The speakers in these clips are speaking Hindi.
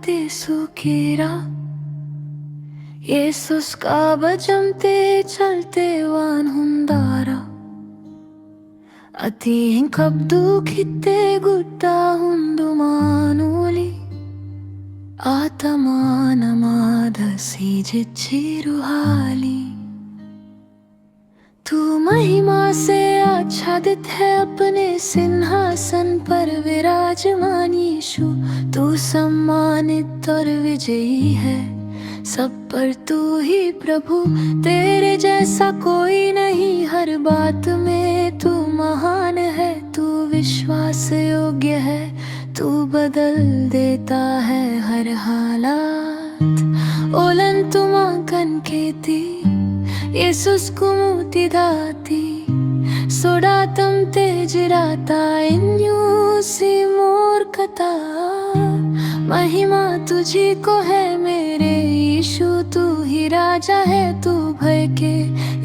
सुकेरा येसुस का बजमते चलते वान हुंदारा अति कब्दू किते गुट्टा हुंदु मानूली आतमान माधसी जिच्चिरुहाली तू महिमा से आच्छादित है अपने सिंहासन पर विराजमान यीशु तू सम्मानित और विजयी है सब पर तू ही प्रभु तेरे जैसा कोई नहीं हर बात में तू महान है तू विश्वास योग्य है तू बदल देता है हर हालात ओलन तुमा कनकेती येसुस कुमुति दाती सोडातम तेजिराता इन्यूसी मूर्खता महिमा तुझी को है मेरे यीशु तू ही राजा है तू भय के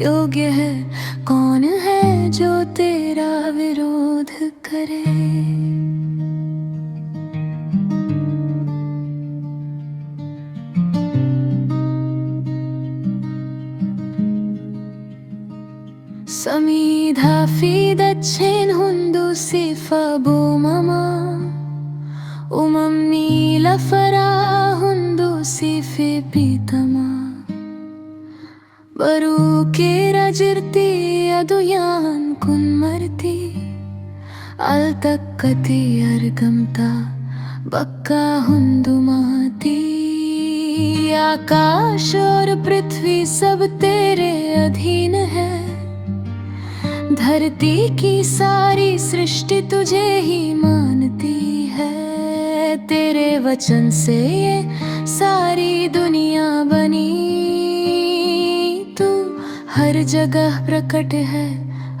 योग्य है कौन है जो तेरा विरोध करे। Samidha fidachen hundu sifa bomama umam nila fara hundu sife pitama baru kera jirti aduyan kun marti al takkati argamta bakka hundu mati आकाश और पृथ्वी सब तेरे अधीन है धरती की सारी सृष्टि तुझे ही मानती है तेरे वचन से ये सारी दुनिया बनी तू हर जगह प्रकट है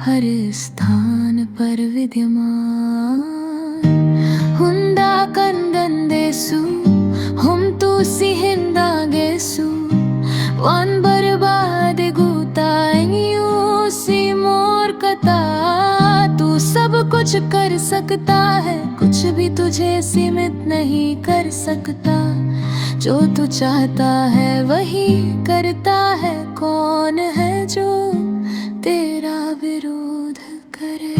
हर स्थान पर विद्यमान हुंदा कंदंदेसु हम तू सिहिंदा गेसु वन बर्बाद गुता सी मूर्खता तू सब कुछ कर सकता है कुछ भी तुझे सीमित नहीं कर सकता जो तू चाहता है वही करता है कौन है जो तेरा विरोध करे।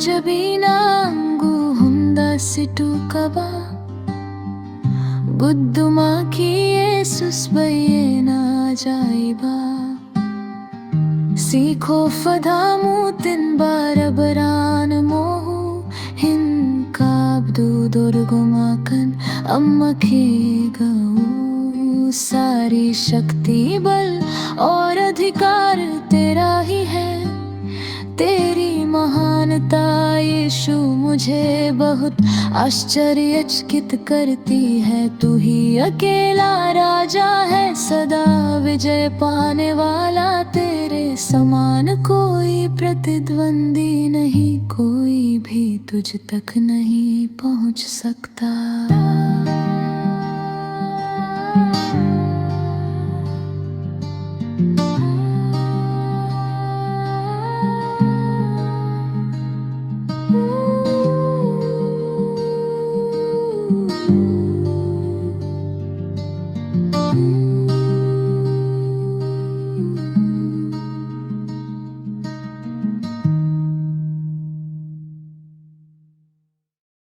Jabinangu hunda situ kaba Gudduma ki Yesus bayena jaiba Sikho fadamu tin barabaran mohu Hin kabdu durgumakan amma ke gau Sari shakti bal और अधिकार तेरा ही है तेरी महानता यीशु मुझे बहुत आश्चर्यचकित करती है तू ही अकेला राजा है सदा विजय पाने वाला तेरे समान कोई प्रतिद्वंदी नहीं कोई भी तुझ तक नहीं पहुंच सकता।